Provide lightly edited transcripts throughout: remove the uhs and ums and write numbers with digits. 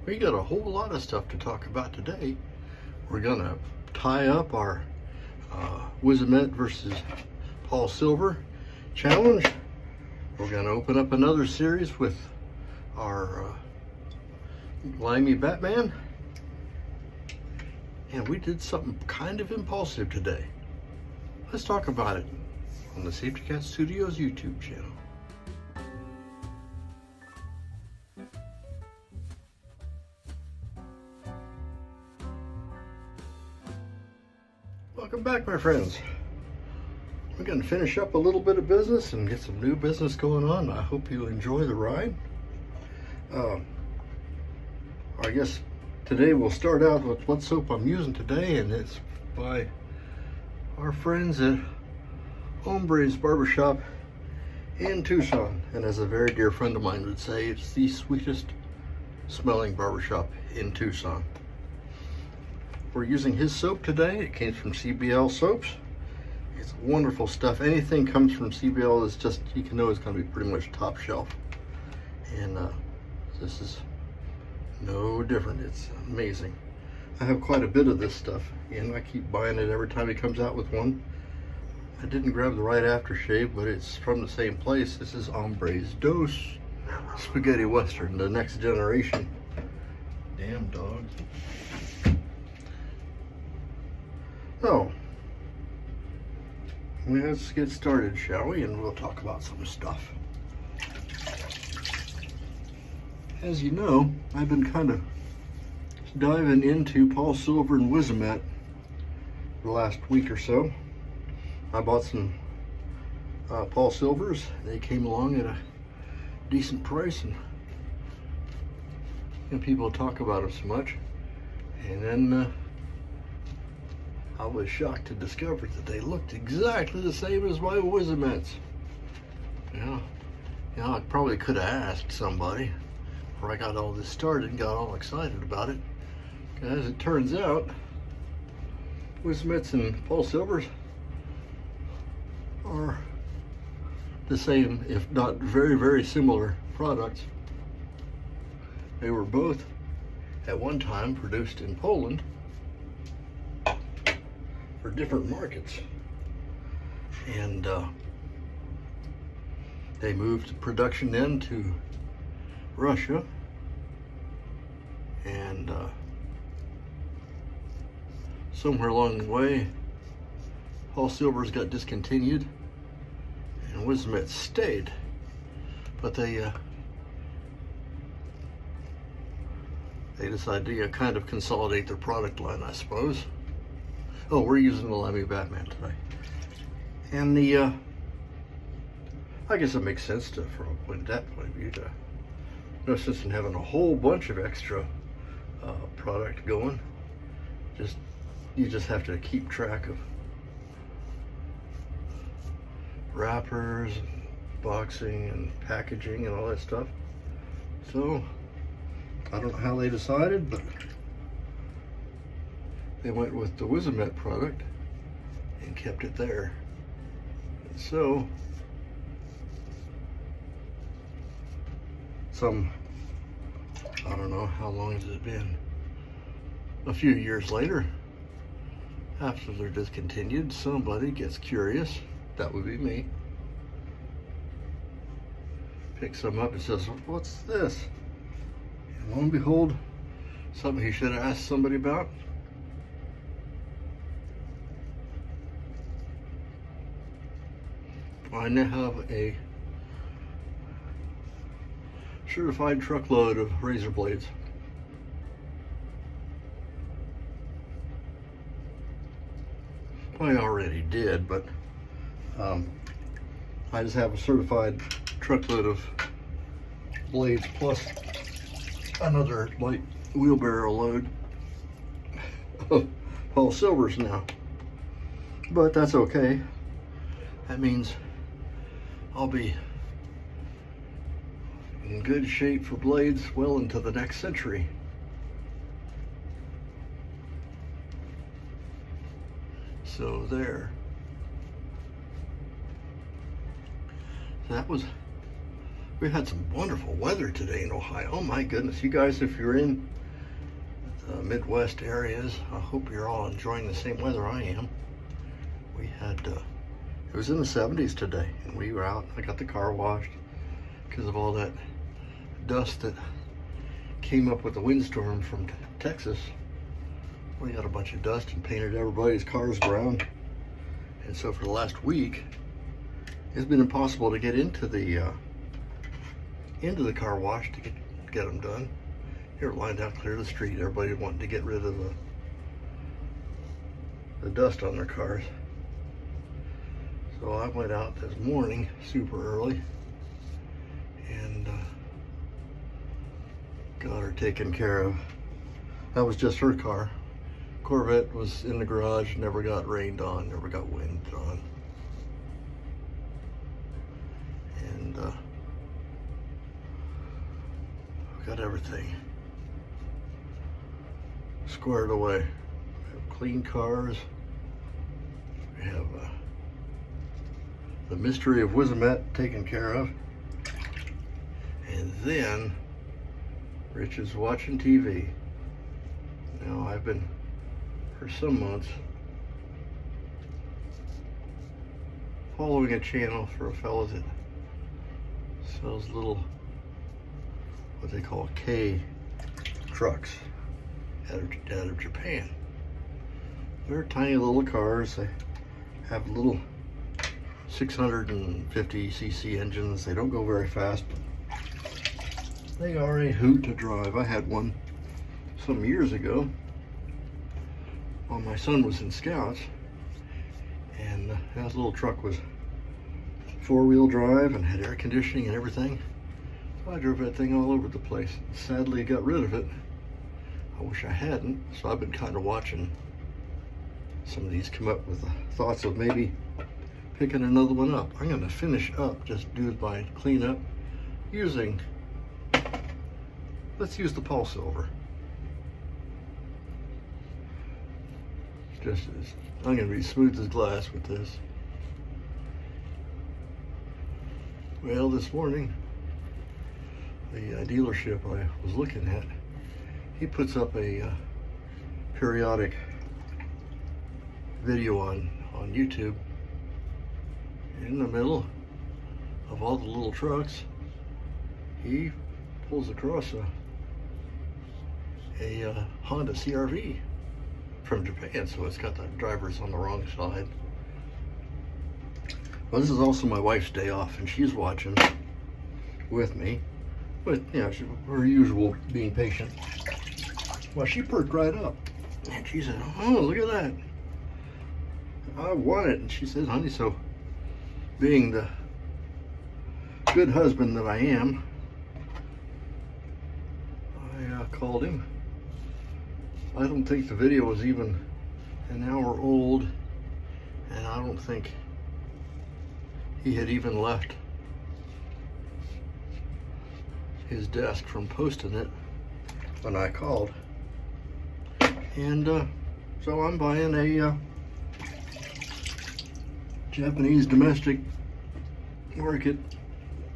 We got a whole lot of stuff to talk about today. We're gonna tie up our Wizamet versus PolSilver challenge. We're gonna open up another series with our Limey Batman. And we did something kind of impulsive today. Let's talk about it on the Safety Cat Studios YouTube channel. Welcome back, my friends. We're going to finish up a little bit of business and get some new business going on. I hope you enjoy the ride. I guess today we'll start out with what soap I'm using today, and it's by our friends at Hombre's Barbershop in Tucson. And as a very dear friend of mine would say, it's the sweetest smelling barbershop in Tucson. We're using his soap today. It came from CBL Soaps. It's wonderful stuff. Anything comes from CBL is just, you can know it's going to be pretty much top shelf. And this is no different. It's amazing. I have quite a bit of this stuff, and I keep buying it every time he comes out with one. I didn't grab the right aftershave, but it's from the same place. This is Hombre's Dose Spaghetti Western, the next generation. Damn dogs. So, let's get started, shall we? And we'll talk about some stuff. As you know, I've been kind of diving into PolSilver and Wizamet the last week or so. I bought some PolSilvers. They came along at a decent price, and people talk about them so much. And then I was shocked to discover that they looked exactly the same as my Wizamets. I probably could have asked somebody before I got all this started and got all excited about it. As it turns out, Wizamets and PolSilvers are the same, if not very, very similar products. They were both at one time produced in Poland for different markets, and they moved production then to Russia, and somewhere along the way PolSilvers got discontinued and Wizamet stayed, but they decided to kind of consolidate their product line, I suppose. Oh, we're using the Limey Batman today. And I guess it makes sense to, from that point of view, to no sense in having a whole bunch of extra product going. You just have to keep track of wrappers, and boxing, and packaging, and all that stuff. So, I don't know how they decided, but they went with the Wizamet product and kept it there. And so, I don't know, how long has it been? A few years later, after they're discontinued, somebody gets curious, that would be me, picks them up and says, "What's this?" And lo and behold, something he should have asked somebody about. I now have a certified truckload of razor blades. I already did, but I just have a certified truckload of blades plus another light wheelbarrow load of PolSilvers now. But that's okay. That means I'll be in good shape for blades well into the next century. So there. That was We had some wonderful weather today in Ohio. Oh my goodness, you guys, if you're in the Midwest areas, I hope you're all enjoying the same weather I am. We had, it was in the 70s today, and we were out. I got the car washed because of all that dust that came up with the windstorm from Texas. We got a bunch of dust and painted everybody's cars brown. And so for the last week, it's been impossible to get into the car wash to get them done. They were lined out clear to the street. Everybody wanted to get rid of the dust on their cars. So I went out this morning super early and got her taken care of. That was just her car. Corvette was in the garage, never got rained on, never got wind on. And got everything squared away. We have clean cars. We have the mystery of Wizamet taken care of. And then Rich is watching TV. Now I've been, for some months, following a channel for a fellow that sells little, what they call K trucks out of Japan. They're tiny little cars. They have little 650cc engines. They don't go very fast, but they are a hoot to drive. I had one some years ago while my son was in Scouts, and that little truck was 4-wheel drive and had air conditioning and everything. So I drove that thing all over the place. Sadly, got rid of it. I wish I hadn't. So I've been kind of watching some of these come up with the thoughts of maybe picking another one up. I'm going to finish up, just do it by cleanup, using, let's use the PolSilver. I'm going to be smooth as glass with this. Well, this morning, the dealership I was looking at, he puts up a periodic video on YouTube. In the middle of all the little trucks, he pulls across a Honda CR-V from Japan, so it's got the drivers on the wrong side. Well, this is also my wife's day off, and she's watching with me. But, you know, her usual being patient. Well, she perked right up, and she said, "Oh, look at that. I want it." And she said, "Honey," so being the good husband that I am, I called him. I don't think the video was even an hour old, and I don't think he had even left his desk from posting it when I called. And so I'm buying a Japanese domestic market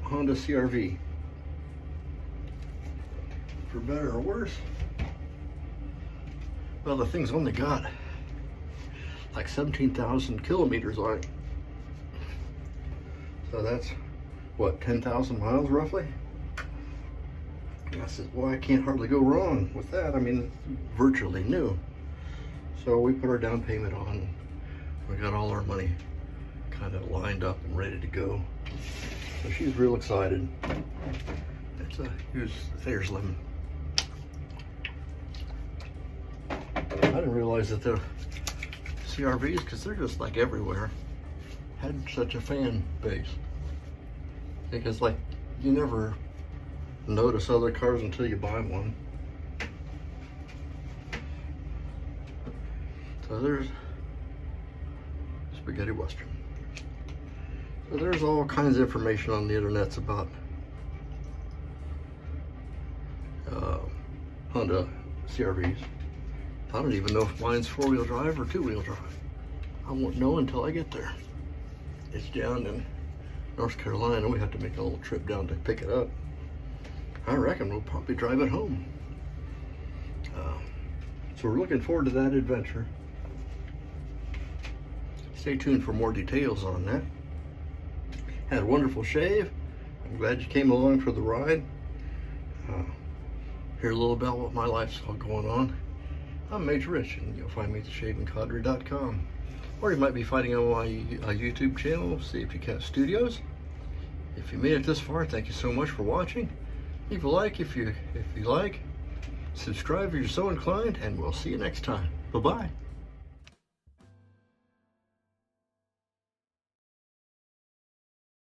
Honda CR-V. For better or worse, well, the thing's only got like 17,000 kilometers on it. So that's, what, 10,000 miles roughly? And I said, well, I can't hardly go wrong with that. I mean, it's virtually new. So we put our down payment on. We got all our money kind of lined up and ready to go. So she's real excited. It's a used Thayer's lemon. I didn't realize that the CR-Vs, because they're just like everywhere, had such a fan base. Because like, you never notice other cars until you buy one. So there's Spaghetti Western. So there's all kinds of information on the internets about Honda CR-Vs. I don't even know if mine's 4-wheel drive or 2-wheel drive. I won't know until I get there. It's down in North Carolina. We have to make a little trip down to pick it up. I reckon we'll probably drive it home. So we're looking forward to that adventure. Stay tuned for more details on that. Had a wonderful shave. I'm glad you came along for the ride. Hear a little about what my life's all going on. I'm Major Rich, and you'll find me at theshavingcadre.com. Or you might be finding on my YouTube channel, Safety Cat Studios. If you made it this far, thank you so much for watching. Leave a like if you like. Subscribe if you're so inclined, and we'll see you next time. Bye-bye.